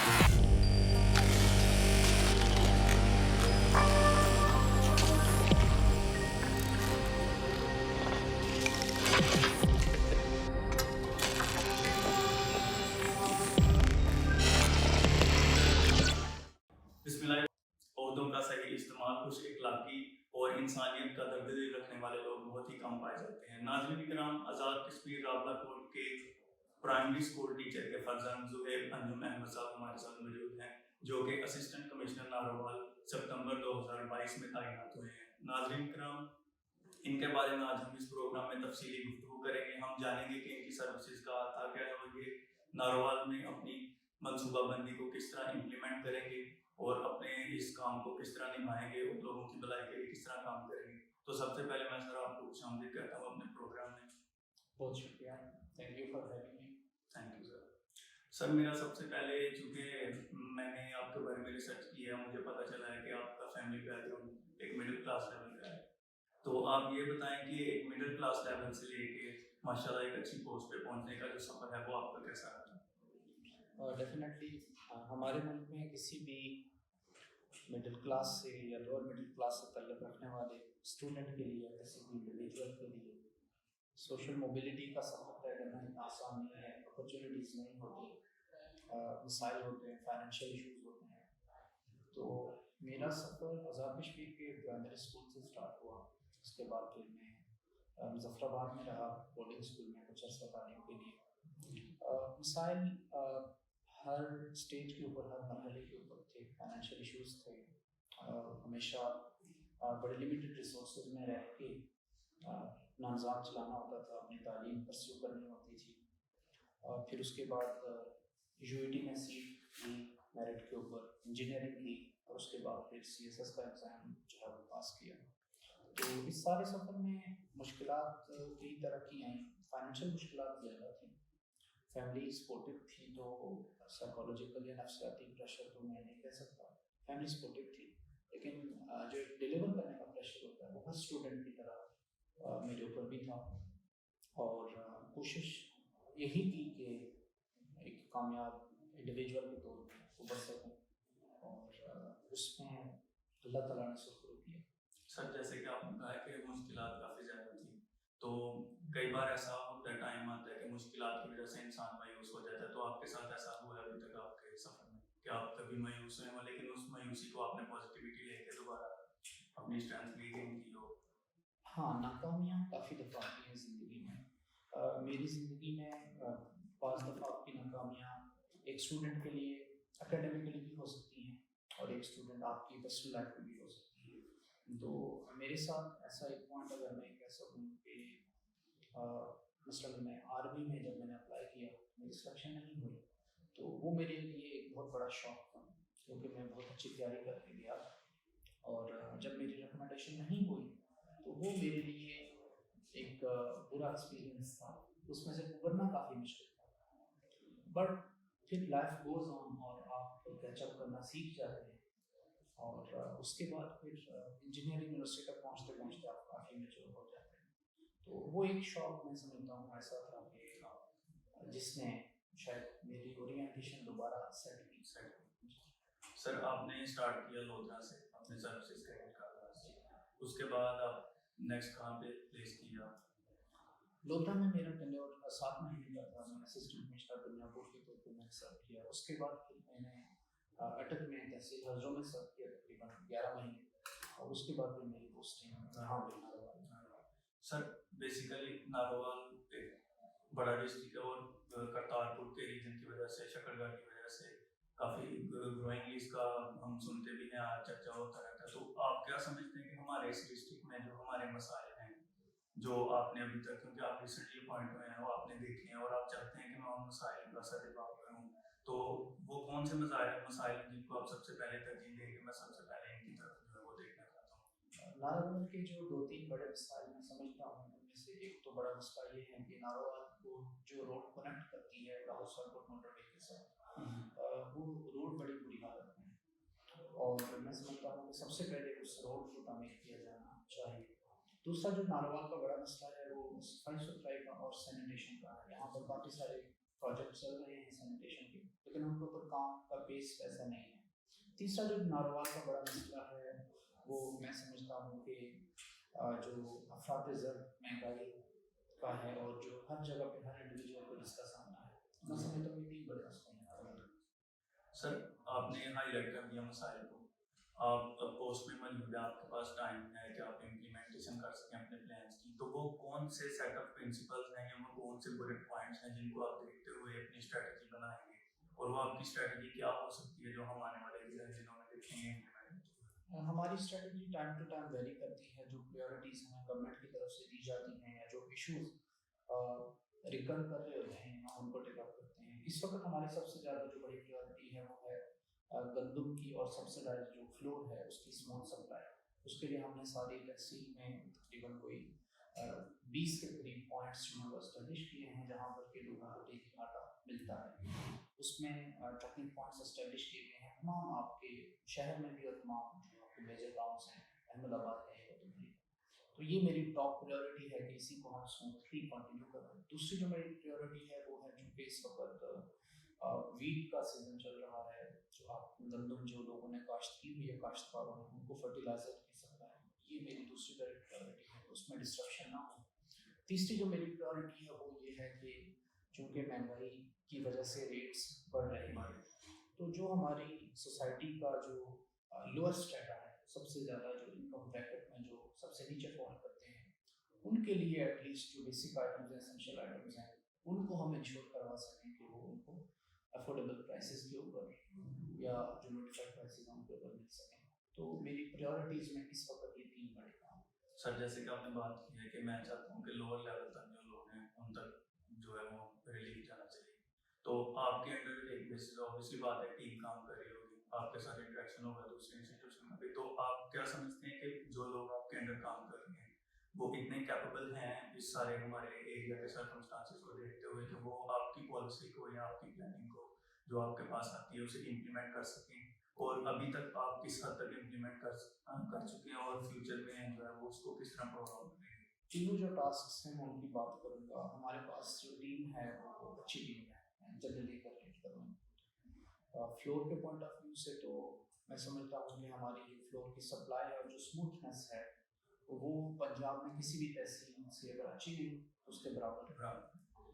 بسم اللہ عہدوں کا صحیح استعمال خوش اخلاقی اور انسانیت کا درد دل رکھنے والے لوگ بہت ہی کم پائے جاتے ہیں. ناظرین کرام، آزاد کشمیر رابلہ کوٹ کے پرائمری اسکول ٹیچر کے فرزند زہیب انجم احمد صاحب ہمارے ساتھ موجود ہیں، جو کہ اسسٹنٹ کمشنر ناروال سپتمبر 2022 میں تعینات ہوئے ہیں. ناظرین کرام، ان کے بارے میں آج ہم اس پروگرام میں تفصیلی گفتگو کریں گے. ہم جانیں گے کہ ان کی سروسز کا تھا کیا ہے اور یہ ناروال میں اپنی منصوبہ بندی کو کس طرح امپلیمنٹ کریں گے اور اپنے اس کام کو کس طرح نبھائیں گے اور لوگوں کی بھلائی کے لیے کس طرح کام کریں گے. تو سب سے پہلے میں سر آپ کو خوش آمدید کہتا ہوں اپنے پروگرام میں. بہت شکریہ. Thank you for having me. Thank you sir. Sir میرا سب سے پہلے، چونکہ میں نے آپ کے بارے میں ریسرچ کی ہے، مجھے پتہ چلا ہے کہ آپ کا فیملی بیک گراؤنڈ ایک مڈل کلاس لیول کا ہے. تو آپ یہ بتائیں کہ ایک مڈل کلاس لیول سے لے کے ماشاء اللہ ایک اچھی پوسٹ پہ پہنچنے کا جو سفر ہے وہ آپ کا کیسا رہا؟ ڈیفینیٹلی ہمارے ملک میں کسی بھی مڈل کلاس سے یا لوور مڈل کلاس سے تعلق رکھنے والے اسٹوڈنٹ کے لیے، کسی بھی انڈیویجول کے لیے سوشل موبلٹی کا سفر طے کرنا اتنا آسان نہیں ہے. اپرچونیٹیز نہیں ہوتی، مسائل ہوتے ہیں، فائنینشیل ایشوز ہوتے ہیں. تو میرا سفر آزاد کشمیر کے پرائمری اسکول سے اسٹارٹ ہوا. اس کے بعد پھر میں مظفر آباد میں رہا بورڈنگ اسکول میں کچھ عرصہ تعلیم کے لیے. مسائل ہر اسٹیج کے اوپر، ہر مرحلے کے اوپر تھے. فائنینشیل ایشوز تھے. ہمیشہ بڑے لمیٹڈ ریسورسز میں رہ کے اپنا نظام چلانا ہوتا تھا، اپنی تعلیم پرسیو کرنی ہوتی تھی. پھر اس کے بعد یو ای ٹی میں سیٹ لی میرٹ کے اوپر، انجینئرنگ کی، اور اس کے بعد پھر سی ایس ایس کا ایگزام جو ہے وہ پاس کیا. تو اس سارے سفر میں مشکلات کئی طرح کی آئیں. فائنینشیل مشکلات زیادہ تھیں. فیملی سپورٹو تھی، تو سائیکالوجیکل یا نفسیاتی پریشر تو میں نہیں کہہ سکتا. فیملی سپورٹو تھی، لیکن جو ڈیلیور کرنے کا پریشر ہوتا ہے وہ ہر اسٹوڈنٹ کی طرح میرے اوپر بھی تھا. اور کوشش یہی کی کہ ایک کامیاب انڈیویجول کے طور پر ابھر سکوں، اور اس میں اللہ تعالیٰ نے سرخرو کیا. سر جیسے کہ آپ نے کہا کہ مشکلات کافی زیادہ تھیں، تو کئی بار ایسا ہوتا ہے، ٹائم آتا ہے کہ مشکلات کی وجہ سے انسان مایوس ہو جاتا ہے. تو آپ کے ساتھ ایسا ہوا ہے ابھی تک آپ کے سفر میں کہ آپ کبھی مایوس ہوئے ہوں، لیکن اس مایوسی کو آپ نے پازیٹیوٹی لے کے دوبارہ اپنی اسٹرینتھ ری گین کی ہو؟ ہاں، ناکامیاں کافی دفعہ آتی ہیں زندگی میں. میری زندگی میں بعض دفعہ آپ کی ناکامیاں ایک اسٹوڈنٹ کے لیے اکیڈمیکلی بھی ہو سکتی ہیں، اور ایک اسٹوڈنٹ آپ کی پرسنل لائف میں بھی ہو سکتی ہے. تو میرے ساتھ ایسا ایک پوائنٹ اگر میں کہہ سکوں کہ مثلاً میں آرمی میں جب میں نے اپلائی کیا، میری سلیکشن نہیں ہوئی، تو وہ میرے لیے ایک بہت بڑا شوق تھا، کیونکہ میں بہت اچھی تیاری کر کے گیا. اور جب میری ریکمنڈیشن نہیں ہوئی تو وہ میرے لیے ایک برا ایکسپیرئنس تھا. اس میں سے ابھرنا کافی مشکل تھا. بٹ پھر لائف گوز آن اور آپ کیچ اپ کرنا سیکھ جاتے ہیں، اور اس کے بعد پھر انجینئرنگ یونیورسٹی تک پہنچتے پہنچتے آپ کافی میچور ہو جاتے ہیں. تو وہ ایک شوق میں سمجھتا ہوں ایسا تھا کہ جس نے شاید میری اورینٹیشن دوبارہ سیٹ کی. سر آپ نے اسٹارٹ کیا لودھرا سے اپنے سروسز کا آغاز، اس کے بعد آپ نیکسٹ کہاں پہ پلیس کیا؟ لودھرا میں میرا ٹینیور 7 مہینے کا تھا. میں اسسٹنٹ کمشنر دنیا پور کے طور پہ میں نے سرو کیا. اس کے بعد پھر میں نے اٹک میں تحصیل ہزروں میں سرو کیا تقریباً 11 مہینے، اور اس کے بعد پھر میری پوسٹنگ یہاں پہ ناروال. سر بیسیکلی ناروال ایک بڑا ڈسٹرکٹ ہے، اور کرتارپور کے ریجن کی وجہ سے، شکرگڑھ کی وجہ سے کافی گروئنگلی اس کا ہم سنتے بھی ہیں، چرچا ہوتا رہتا ہے. تو آپ کیا سمجھتے ہیں کہ ہمارے اس ڈسٹرکٹ میں جو ہمارے مسائل ہیں، جو آپ نے ابھی تک، کیونکہ آپ ریسنٹلی اپوائنٹ ہوئے ہیں، وہ آپ نے دیکھے ہیں اور آپ چاہتے ہیں کہ میں ان مسائل کا سرجواب کروں، تو وہ کون سے مسائل ہیں جن کو آپ سب سے پہلے ترجیح دیں کہ میں سب سے پہلے ان کی طرف جو ہے وہ دیکھنا چاہتا ہوں؟ ناروال کے جو 2-3 بڑے مسائل میں سمجھتا ہوں، ان میں سے ایک تو بڑا مسئلہ یہ ہے کہ ناروال کو جو روڈ کنیکٹ کرتی ہے لاہور سرپور موٹر وے کے ساتھ، وہ روڈ بڑی بری حالت میں ہے، اور میں سمجھتا ہوں کہ سب سے پہلے اس روڈ کو تعمیر کیا جانا چاہیے. دوسرا جو ناروال کا بڑا مسئلہ ہے وہ صفائی ستھرائی کا اور سینیٹیشن کا ہے. یہاں پر کافی سارے پروجیکٹ چل رہے ہیں سینیٹیشن کے، لیکن ان کے اوپر کام کا بیس ویسا نہیں ہے. تیسرا جو ناروال کا بڑا مسئلہ ہے وہ میں سمجھتا ہوں کہ جو افراط زر مہنگائی کا ہے اور جو ہر جگہ پہ ہر انڈیویجول کو جس کا سامنا ہے, میں سمجھتا ہوں یہ تین بڑے مسئلے ہیں. سر آپ نے ہائی لائٹ کر دیا مسائل کو, آپ پوسٹ میں موجود ہیں, آپ کے پاس ٹائم ہے کہ آپ امپلیمنٹیشن کر سکیں اپنے پلانس کی, تو وہ کون سے سیٹ آف پرنسپلز ہیں یا وہ کون سے بلٹ پوائنٹس ہیں جن کو آپ دیکھتے ہوئے اپنی اسٹریٹجی بنائیں گے, اور وہ آپ کی اسٹریٹجی کیا ہو سکتی ہے جو ہم آنے والے دنوں میں دیکھیں گے امپلیمنٹ؟ ہماری strategy time to time vary کرتی ہے. جو پریورٹیز ہیں گورنمنٹ کی طرف سے دی جاتی ہیں یا جو ایشوز ریکر کر رہے ہوتے ہیں ہم ان کو ٹیک اپ کرتے ہیں. اس وقت ہماری سب سے زیادہ جو بڑی پریورٹی ہے وہ ہے گندم کی اور سبسڈائز جو فلور ہے اس کی اسمال سپلائی. اس کے لیے ہم نے ساری تحصیل میں تقریباً کوئی 20 کے قریب پوائنٹس جو ہیں وہ اسٹیبلش کیے ہیں جہاں پر کے لوگوں کو ڈیلی آٹا ملتا ہے. اس میں ٹریکنگ پوائنٹس اسٹیبلش کیے گئے ہیں تمام آپ کے شہر میں بھی اور تمام جو آپ کے میجر ٹاؤنس ہیں, احمد آباد ہے, تو یہ میری ٹاپ پریورٹی ہے کہ اسی کو ہم اسموتھلی کنٹینیو کریں. دوسری جو میری پریورٹی ہے وہ ہے چونکہ اس وقت ویٹ کا سیزن چل رہا ہے, جو آپ گندم جو لوگوں نے کاشت کی ہوئی ہے کاشتکاروں نے ان کو فرٹیلائزر کی سپلائی, یہ میری دوسری پریورٹی ہے, اس میں ڈسٹرپشن نہ ہو. تیسری جو میری پریورٹی ہے وہ یہ ہے کہ چونکہ مہنگائی کی وجہ سے ریٹس بڑھ رہے ہیں, تو جو ہماری سوسائٹی کا جو لوور اسٹریٹا ہے, سب سے زیادہ جو انکم بریکٹ میں جو سب سے نیچے فال کرتے ہیں, ان کے لیے ایٹ لیسٹ جو بیسک آئٹمز ہیں, اسینشیل آئٹمز ہیں, ان کو ہم انشور کروا سکیں کہ وہ ان کو افورڈیبل پرائسز کے اوپر یا جو نوٹیفائڈ پرائسز ہیں ان کے اوپر مل سکیں. تو میری پریورٹیز میں اس وقت یہ تین بڑے کام. سر جیسے کہ آپ نے بات کی ہے کہ میں چاہتا ہوں کہ لوور لیول تک جو لوگ ہیں ان تک جو ہے وہ ریلیف جانا چاہیے, تو آپ کے انڈر ایک بیسس آبویسلی بات ہے ٹیم کام کر رہی ہوگی, آپ کے ساتھ انٹریکشن ہوگا دوسرے انسٹیٹیوشن میں بھی, تو آپ کیا سمجھتے ہیں کہ جو لوگ آپ کے انڈر کام کر رہے ہیں وہ اتنے کیپیبل ہیں اس سارے ہمارے ایریا کے سرکمسٹانسز کو دیکھتے ہوئے کہ وہ آپ کی پالیسی کو یا آپ کی پلاننگ کو جو آپ کے پاس آتی ہے اسے امپلیمنٹ کر سکیں, اور ابھی تک آپ کس حد تک امپلیمنٹ کر چکے ہیں اور فیوچر میں جو ہے وہ اس کو کس طرح پروگرام کریں گے؟ تینوں جو ٹاسکس ہیں میں ان کی بات کروں گا. ہمارے پاس جو ٹیم ہے وہ اچھی ٹیم ہے جنرلی کروں. فلور کے پوائنٹ آف ویو سے تو میں سمجھتا ہوں کہ ہماری جو فلور کی سپلائی اور جو اسموتھنس ہے وہ پنجاب میں کسی بھی تحصیل سے اگر اچھی نہیں اس کے برابر ہے.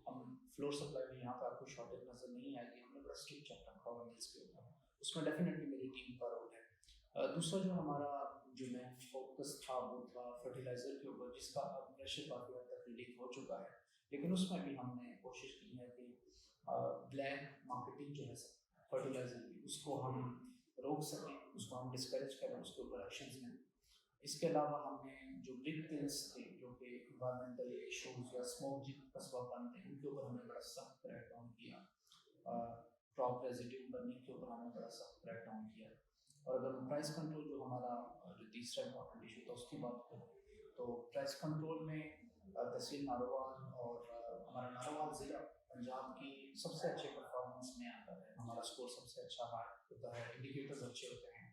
ہم فلور سپلائی میں یہاں پہ آپ کو شارٹیج نظر نہیں آئے گی, ہم نے بڑا اسٹرکٹ چیک رکھا ہوا ہے اس کے اوپر, اس میں ڈیفینیٹلی میری ٹیم کا رول ہے. دوسرا جو ہمارا جو مین فوکس تھا وہ تھا فرٹیلائزر کے اوپر, جس کا اب پریشر کافی حد تک ریلیف ہو چکا ہے, لیکن اس میں بھی ہم نے کوشش کی ہے کہ بلیک مارکیٹنگ جو ہے فرٹیلائزر کی اس کو ہم روک سکیں, اس کو ہم ڈسکریج کریں, اس کے اوپر ایکشنز لیں. اس کے علاوہ ہم نے جو بگ تھنگس تھے جو کہ انوائرمنٹل ایشوز یا اسموک جن کا سبب بنتے ہیں ان کے اوپر ہم نے بڑا سخت کریک ڈاؤن کیا. کراپ ریزیڈیو بننے کے اوپر ہم نے بڑا سخت کریک ڈاؤن کیا. اور اگر پرائس کنٹرول جو ہمارا جو تیسرا امپورٹنٹ ایشو تھا اس کی بات کریں تو پرائس کنٹرول میں تحصیل ناروال اور ہمارا ناروال ضلع پنجاب کی سب سے اچھے پرفارمنس میں آتا ہے. ہمارا اسکور سب سے اچھا ہائی ہوتا ہے, انڈیکیٹرز اچھے ہوتے ہیں,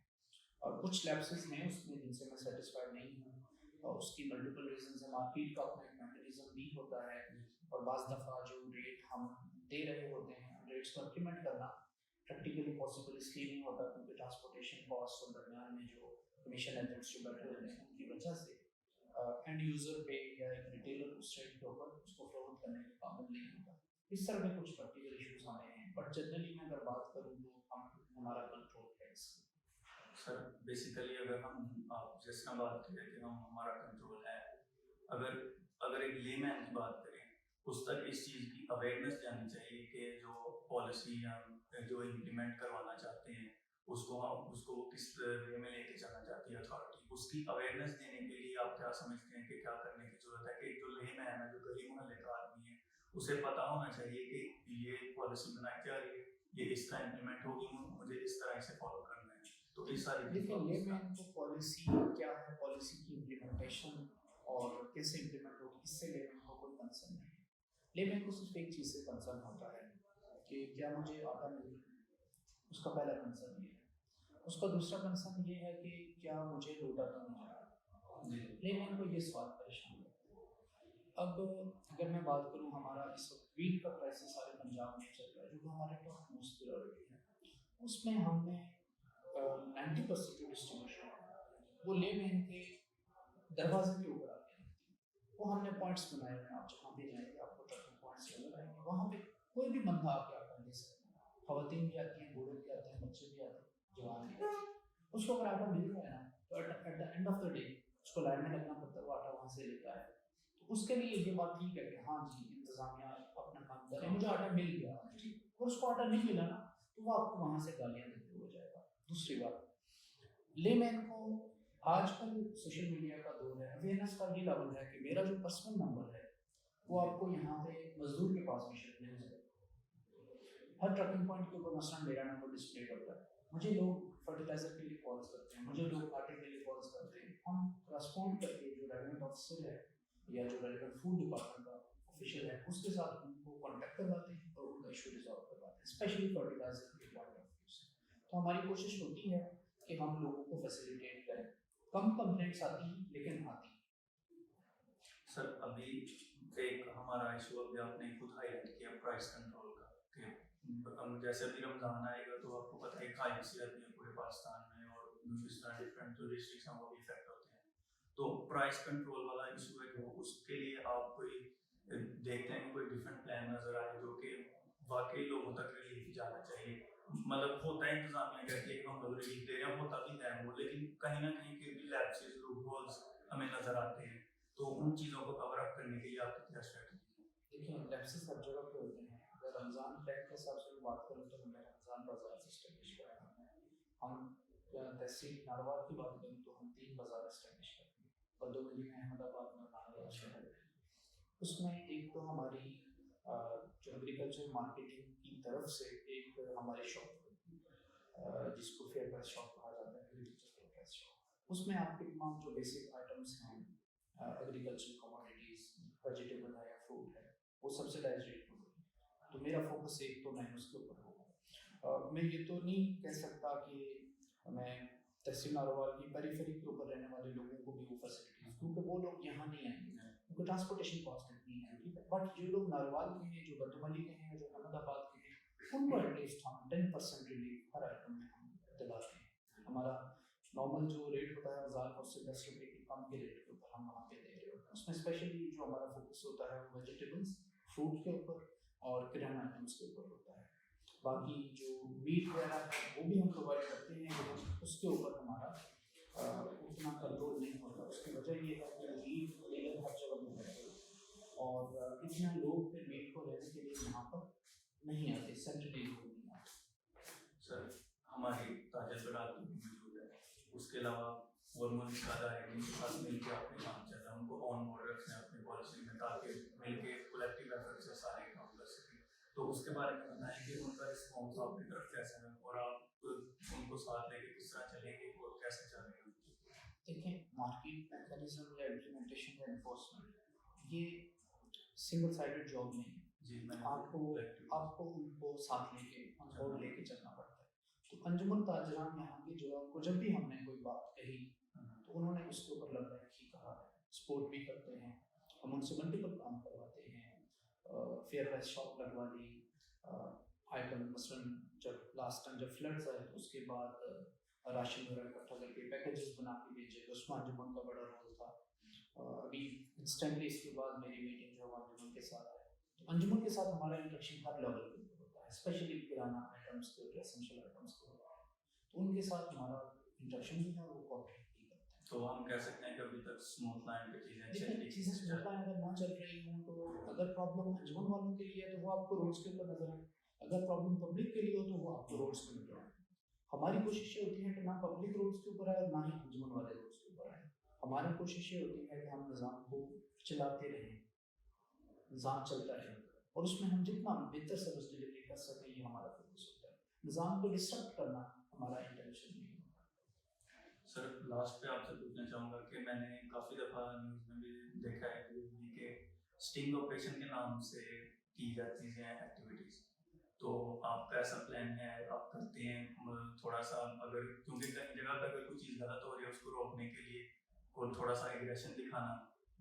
اور کچھ لیپسز ہیں اس میں جن سے میں سیٹسفائڈ نہیں ہوں, اور اس کی ملٹیپل ریزنز ہیں. مارکیٹ کا اپنا ایک میکینزم بھی ہوتا ہے, اور بعض دفعہ جو ریٹ ہم دے رہے ہوتے ہیں ریٹس کو امپلیمنٹ کرنا پریکٹیکلی پاسبل اس لیے نہیں ہوتا کیونکہ ٹرانسپورٹیشن کاسٹ اور درمیان میں جو کمیشن ایجنٹس جو بیٹھے ہوتے ہیں ان کی وجہ سے اینڈ یوزر پہ یا ایک ریٹیلر اس ریٹ کے اوپر اس کو فروخت کرنے کے قابل نہیں ہوتا. اس طرح کے کچھ پرٹیکولر ایشوز ہمیں ہیں, بٹ جنرلی میں اگر بات کروں تو ہمارا کنٹرول ہے اس کا. سر بیسیکلی اگر ہم آپ جس طرح بات کریں کہ ہمارا کنٹرول ہے, اگر ایک لے مین کی بات کریں اس تک اس چیز کی اویئرنیس جانی چاہیے کہ جو پالیسی ہم جو امپلیمنٹ کروانا چاہتے ہیں اس کو کس وے میں لے کے جانا چاہتی ہے اتھارٹی, اس کی اویئرنیس دینے کے لیے آپ کیا سمجھتے ہیں کہ کیا کرنے کی ضرورت ہے؟ کہ جو لے مین ہے جو گلی محلے کا آدمی ہے اسے پتا ہونا چاہیے کہ یہ پالیسی بنائی جا رہی ہے, یہ اس طرح امپلیمنٹ ہوگی, مجھے اس طرح اسے فالو کرنا ہے. تو اس ساری دیکھیں لے مین کو پالیسی کیا ہے, پالیسی کی امپلیمنٹیشن اور کیسے امپلیمنٹ ہوگی اس سے لے مین کو کوئی کنسرن نہیں ہے. لے مین کو صرف ایک چیز سے کنسرن ہوتا ہے کہ کیا مجھے آٹا مل رہا ہے, اس کا پہلا کنسرن یہ ہے. اس کا دوسرا کنسرن یہ ہے کہ کیا مجھے لوٹا تو نہیں جا رہا. لے مین کو یہ سوال پریشان ہے. اب اگر میں بات کروں ہمارا اس وقت ویٹ کا کرائسس سارے پنجاب میں چل رہا ہے جو کہ ہمارے ٹاپ موسٹ پریورٹی ہے. اس میں ہم نے 90% جو ڈسٹریبیوشن وہ لے مین کے دروازے کے اوپر آتے ہیں. وہ ہم نے پوائنٹس بنائے ہوئے ہیں. آپ جہاں بھی جائیں گے آپ کو ٹریکنگ پوائنٹس نظر آئیں گے. وہاں پہ کوئی بھی بندہ آ کے آٹا لے سکتا ہے. خواتین بھی آتی ہیں, بوڑھے بھی آتے ہیں, بچے بھی آتے ہیں, جوان بھی آتے ہیں. اس کو اگر آٹا مل رہا ہے نا تو at the end of the day اس کو لائن میں لگنا پڑتا ہے, وہ آٹا وہاں سے لے کے آئے. تو اس کے لیے یہ بات ٹھیک ہے کہ ہاں جی انتظامیہ اپنا کام کریں, مجھے آٹا مل گیا, اور اس کو آٹا نہیں ملا نا تو وہ آپ کو وہاں سے گالیاں دیتے ہو جائے گا. دوسری بات, لے مین کو آج کل سوشل میڈیا کا دور ہے, اویئرنیس کا یہ لیول ہے کہ میرا جو پرسنل نمبر ہے وہ آپ کو یہاں پہ مزدور کے پاس بھی شیئر نہیں ہو سکتا. ہر ٹریکنگ پوائنٹ کے اوپر مثلاً میرا نمبر ڈسپلے کرتا ہے. مجھے لوگ فرٹیلائزر کے لیے کالز کرتے ہیں, مجھے لوگ آٹے کے لیے کالز کرتے ہیں. ہم رسپونڈ کر کے جو ریلیونٹ آفیسر ہے یا جو ریلیونٹ فوڈ ڈپارٹمنٹ کا آفیشیل ہے اس کے ساتھ ان کو کانٹیکٹ کرواتے ہیں اور ان کا ایشو ریزالو کرواتے ہیں, اسپیشلی فرٹیلائزر کے پوائنٹ آف ویو سے. تو ہماری کوشش ہوتی ہے کہ ہم لوگوں کو فیسیلیٹیٹ کریں. کم کمپلینٹس آتی ہیں لیکن آتی ہیں. سر ابھی ایک ہمارا ایشو ابھی آپ نے خود ہائی لائٹ کیا پرائس کنٹرول کا, کہ جیسے ابھی رمضان آئے گا تو آپ کو پتہ ہے کھانے سی آتی ہے پورے پاکستان میں, اور جس طرح ڈفرینٹ جو ڈسٹرکٹس ہیں وہ بھی افیکٹ ہوتے ہیں. تو پرائس کنٹرول والا ایشو ہے جو اس کے لیے آپ کوئی دیکھتے ہیں کوئی ڈفرینٹ پلان نظر آئے جو کہ واقعی لوگوں تک ریلیف جانا چاہیے. مطلب ہوتا ہے انتظامیہ کہتی ہے کہ ہم لوگ ریلیف دے رہے ہیں, ہوتا بھی ہے وہ, لیکن کہیں نہ کہیں پھر بھی لیپسز لوپ ہولز ہمیں نظر آتے ہیں. تو ان چیزوں کو کور اپ کرنے کے لیے آپ کی کیا اسٹریٹجی ہے؟ دیکھیں لیپسز ہر جگہ پہ ہوتے ہیں. اگر رمضان پلان کے حساب سے بات کروں تو ہمیں رمضان بازار اسٹیبلش کرنا ہے. ہم تحصیل ناروال کی بات کریں تو ہم 3 بازار اسٹیبلش کرتے ہیں, بدوگلی میں, احمد آباد میں, ناروال شہر میں. اس میں ایک تو ہماری جو ایگریکلچر مارکیٹنگ کی طرف سے ایک ہماری شاپ جس کو فیئر پرائس شاپ کہا جاتا ہے, ایگریکلچر فیئر پرائس شاپ. اس میں آپ کے تمام جو بیسک آئٹمس ہیں, ایگریکلچر کموڈیٹیز, ویجیٹیبل ہے یا فروٹ ہے, وہ سبسڈائز ریٹ پر ہوتی ہے. تو میرا فوکس ایک تو میں اس کے اوپر ہوگا. میں یہ تو نہیں کہہ سکتا کہ میں تحصیل ناروال کی پیریفری کے اوپر رہنے والے لوگوں کو بھی وہ فیسلٹیز, کیونکہ وہ لوگ یہاں نہیں آئیں گے, کیونکہ ٹرانسپورٹیشن کاسٹ اتنی ہے, ٹھیک ہے. بٹ جو لوگ ناروال کے ہیں, جو بدوملی کے ہیں, جو احمد آباد کے ہیں, ان کو ایٹ لیسٹ ہم 10% ریلیف ہر آئٹم میں ہم دلاتے ہیں. ہمارا نارمل جو ریٹ ہوتا ہے بازار کا اس سے 10 روپے کی کم کے ریٹ کے اوپر ہم وہاں پہ دے رہے ہوتے ہیں. اس میں اسپیشلی جو ہمارا فوکس ہوتا ہے وہ ویجیٹیبلس, فروٹ کے اوپر اور کرانہ آئٹمس کے اوپر ہوتا ہے. باقی جو میٹ وغیرہ ہے وہ بھی ہم پرووائڈ کرتے ہیں, لیکن اس کے اوپر ہمارا اتنا کنٹرول نہیں ہوتا. اس کی وجہ یہ ہے کہ میٹ ڈیلر ہر جگہ پہ ہے اور اتنا لوگ پھر میٹ کو لینے کے لیے یہاں پر نہیں آتے, سینٹرلی لوگ نہیں آتے. سر ہماری تاجر برات بھی موجود ہے, اس کے علاوہ اور ملک کا ادارے کے ساتھ مل کے آپ نے کام چل رہا ہے, ان کو آن بورڈ رکھنا ہے اپنی پالیسی میں تاکہ مل کے کولیکٹیو ایفرٹ سے سارے کام کر سکیں. تو اس کے بارے میں بتائیں کہ ان کا رسپانس آپ کی طرف کیسا ہے اور آپ ان کو ساتھ لے کے کس طرح چلیں گے اور کیسے چلیں گے. دیکھیں مارکیٹ میکینزم یا امپلیمنٹیشن یا انفورسمنٹ یہ سنگل سائڈڈ جاب نہیں ہے. جی میں آپ کو ان کو ساتھ لے کے ان کو لے کے چلنا پڑتا ہے. تو انجمن تاجران یہاں کی جو ہے کو جب بھی ہم نے کوئی بات کہی تو انہوں نے اس کے اوپر لگ رہا ہی کہا ہے. سپورٹ بھی کرتے ہیں, ہم ان سے ملٹیپل کام کرواتے ہیں. فیئر پرائس شاپ لگوا دی, آئٹم مثلاً جب لاسٹ ٹائم جب فلڈز آئے تو اس کے بعد راشن وغیرہ اکٹھا کر کے پیکیجز بنا کے بھیجے, تو اس میں انجمن کا بڑا رول تھا. ابھی انسٹنٹلی اس کے بعد میری میٹنگ جو ہے انجمن کے ساتھ ہے. تو انجمن کے ساتھ ہمارا انٹریکشن ہر لیول پہ ہوتا ہے, اسپیشلی کرانہ آئٹمس کے, ایسنشیل آئٹمس کے ہوتا ہے. تو ان کے ساتھ ہمارا انٹریکشن بھی ہے, وہ کوآپریٹ بھی کرتے ہیں. تو ہم کہہ سکتے ہیں کہ ابھی تک اسموتھ لائن پہ چیزیں اسموتھ لائن اگر نہ چل رہی ہوں تو اگر پرابلم انجمن والوں کے لیے ہے تو وہ آپ کو روڈس کے اوپر نظر آئیں, اگر پرابلم پبلک کے لیے ہو تو وہ آپ کو روڈس پہ نظر آئیں. ہماری کوشش یہ ہوتی ہے کہ نہ پبلک روڈس کے اوپر آئے اور نہ ہی انجمن والے روڈس کے اوپر آئے. ہماری کوشش یہ ہوتی ہے کہ ہم نظام کو چلاتے رہیں, نظام چلتا رہے, اور اس میں ہم جتنا بہتر سروس ڈلیوری کر سکیں یہ ہمارا فوکس ہوتا ہے. نظام کو ڈسٹرب کرنا ہمارا انٹینشن نہیں ہوتا. سر لاسٹ پہ آپ سے پوچھنا چاہوں گا کہ میں نے کافی دفعہ نیوز میں بھی دیکھا ہے کہ اسٹنگ آپریشن کے نام سے کی جاتی ہیں ایکٹیویٹیز, تو آپ کا ایسا پلان ہے, آپ کرتے ہیں تھوڑا سا, اگر کیونکہ کئی جگہ پہ اگر کوئی چیز غلط ہو رہی ہے اس کو روکنے کے لیے اور تھوڑا سا ایگریشن دکھانا,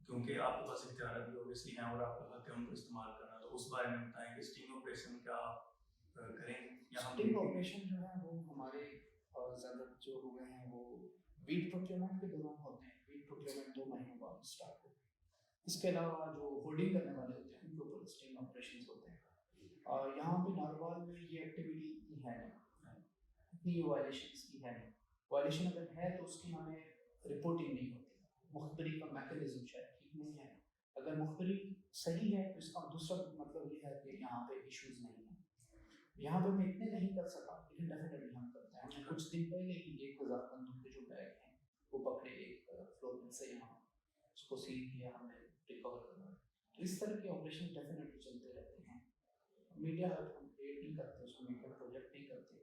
کیونکہ آپ کے پاس اختیارات بھی اوبیسلی ہیں اور آپ کا حق ہے ان کو استعمال کرنا, تو اس بارے میں بتائیں کہ اسٹنگ آپریشن کیا آپ کریں گے. اسٹنگ آپریشن جو ہے وہ ہمارے زیادہ جو ہوئے ہیں وہ ویٹ پروکیورمنٹ کے دوران ہوتے ہیں. ویٹ پروکیورمنٹ 2 مہینوں بعد اسٹارٹ ہوتے ہیں. اس کے علاوہ جو ہولڈنگ کرنے والے ہوتے ہیں ان کے اوپر اسٹنگ آپریشنز ہوتے ہیں. اور یہاں پہ ناروال میں یہ ایکٹیویٹی ہے نہیں, اتنی یہ وائلیشن اس کی ہے نہیں. وائلیشن اگر ہے تو اس کی ہمیں رپورٹنگ نہیں ہوتی. مخبری کا میکانزم شاید ٹھیک نہیں ہے. اگر مخبری صحیح ہے تو اس کا دوسرا مطلب یہ ہے کہ یہاں پہ ایشوز نہیں ہیں. یہاں پہ میں اتنے نہیں کر سکا لیکن ڈیفینیٹلی ہم کرتے ہیں. ہم نے کچھ دن پہلے ہی 1000 بندوق کے جو بیگ ہیں وہ پکڑے ایک فلور میں سے, یہاں اس کو سیل کیا, ہم نے ریکور کرا. تو اس طرح کے آپریشن ڈیفینیٹلی چلتے رہتے ہیں. میڈیا ہم کریٹ نہیں کرتے, اس کو میڈیا پروجیکٹ نہیں کرتے.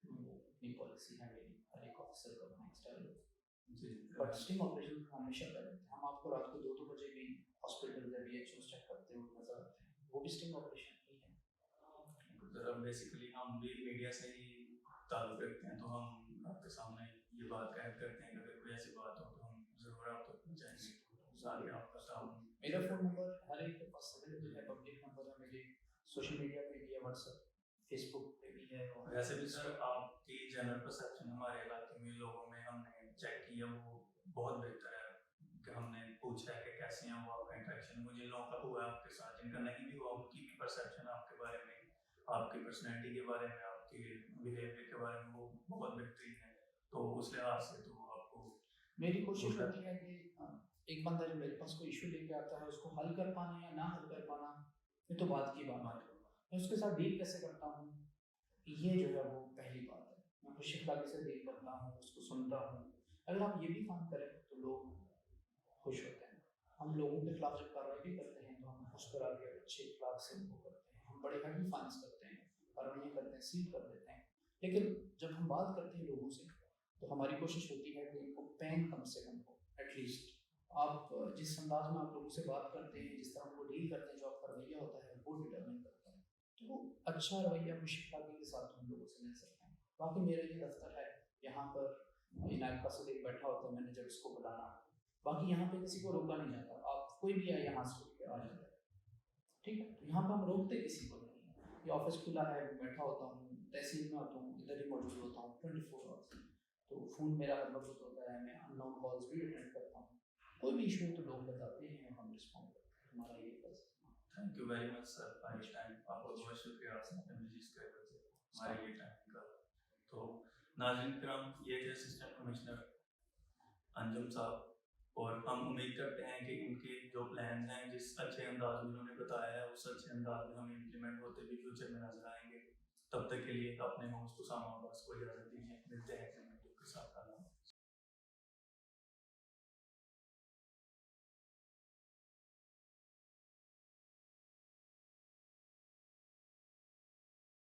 اپنی پالیسی ہے میری, ہر ایک آفیسر کا اپنا اسٹائل ہوتا ہے. بٹ اسٹنگ آپریشن ہمیشہ کرتے ہیں. ہم آپ کو رات کو 2 بجے بھی ہاسپٹل یا BHOs چیک کرتے ہوئے نظر آتے ہیں, وہ بھی اسٹنگ آپریشن ہی ہے. بیسیکلی ہم بھی میڈیا سے ہی تعلق رکھتے ہیں, تو ہم آپ کے سامنے یہ بات قید کرتے ہیں کہ اگر کوئی ایسی بات ہو تو ہم ضرور آپ تک پہنچائیں گے. سارے آپ کا تعاون. میرا فون نمبر ہر ایک کے پاس اویلیبل ہے, پبلک نمبر ہے میرے. سوشل میڈیا پہ بھی ہے, واٹس ایپ, فیس بک پہ بھی ہے. ویسے بھی سر آپ کی جنرل پرسیپشن ہمارے علاقے میں لوگوں میں ہم نے چیک کیا وہ بہت بہتر ہے. کہ ہم نے پوچھا ہے کہ کیسے ہیں وہ آپ کا انٹریکشن, وہ جن لوگوں کا ہوا ہے آپ کے ساتھ, جن کا نہیں بھی ہوا ان کی بھی پرسیپشن آپ کے بارے میں, آپ کی پرسنالٹی کے بارے میں, آپ کے بیہیویئر کے بارے میں وہ بہت بہترین ہے. تو اس لحاظ سے تو آپ کو میری کوشش ہوتی ہے کہ ایک بندہ جو میرے پاس کوئی ایشو لے کے آتا ہے اس کو حل کر پانا یا نہ حل کر پانا یہ تو بات کی بات ہے. میں اس کے ساتھ ڈیل کیسے کرتا ہوں یہ جو ہے وہ پہلی بات ہے. میں خوش اخلاقی سے ڈیل کرتا ہوں, اس کو سنتا ہوں. اگر آپ یہ بھی کام کریں تو لوگ خوش ہوتے ہیں. ہم لوگوں کے خلاف جب کارروائی بھی کرتے ہیں تو ہم اس طرح کے اچھے اخلاق سے ان کو کرتے ہیں. ہم بڑے ہیوی فائنس کرتے ہیں, کارروائیاں کرتے ہیں, سیل کر دیتے ہیں. لیکن جب ہم بات کرتے ہیں لوگوں سے تو ہماری کوشش ہوتی ہے کہ ان کو پین کم سے کم ہو. ایٹ لیسٹ آپ جس انداز میں آپ لوگوں سے بات کرتے ہیں, جس طرح ان کو ڈیل کرتے ہیں, جو آپ کا رویہ ہوتا ہے وہ ڈٹرمن کرتا ہے. تو اچھا رویہ خوش اخلاقی کے ساتھ ہم لوگوں سے مل سکتے ہیں. باقی میرا یہ دفتر ہے, یہاں پر عنایت کا صدیق بیٹھا ہوتا ہے, مینیجر اس کو بلانا. باقی یہاں پہ کسی کو روکا نہیں جاتا. آپ کوئی بھی آئے یہاں سے اٹھ کے آ جاتا ہے, ٹھیک ہے. تو یہاں پہ ہم روکتے کسی کو نہیں. یہ آفس کھلا ہے, بیٹھا ہوتا ہوں, تحصیل میں ہوتا ہوں, ادھر ہی موجود ہوتا ہوں 24 آورس. تو فون میرا ہر وقت ہوتا ہے, میں ان نون کالز بھی اٹینڈ کرتا ہوں. کوئی بھی ایشو ہے تو لوگ بتاتے ہیں, ہم رسپونڈ کرتے ہیں. ہمارا یہ بس. Thank you very much sir for your time. آپ کا بہت شکریہ آپ نے مجھے کر ہمارے یہ ٹائم نکالا. تو ناظرین کرام, یہ تھے اسسٹنٹ کمشنر انجم صاحب, اور ہم امید کرتے ہیں کہ ان کے جو پلانز ہیں جس اچھے انداز میں انہوں نے بتایا ہے اس اچھے انداز میں ہمیں امپلیمنٹ ہوتے بھی فیوچر میں نظر آئیں گے. تب تک کے لیے اپنے ہوسٹ اسامہ عباس کو اجازت دیجیے. ملتے ہیں کے ساتھ.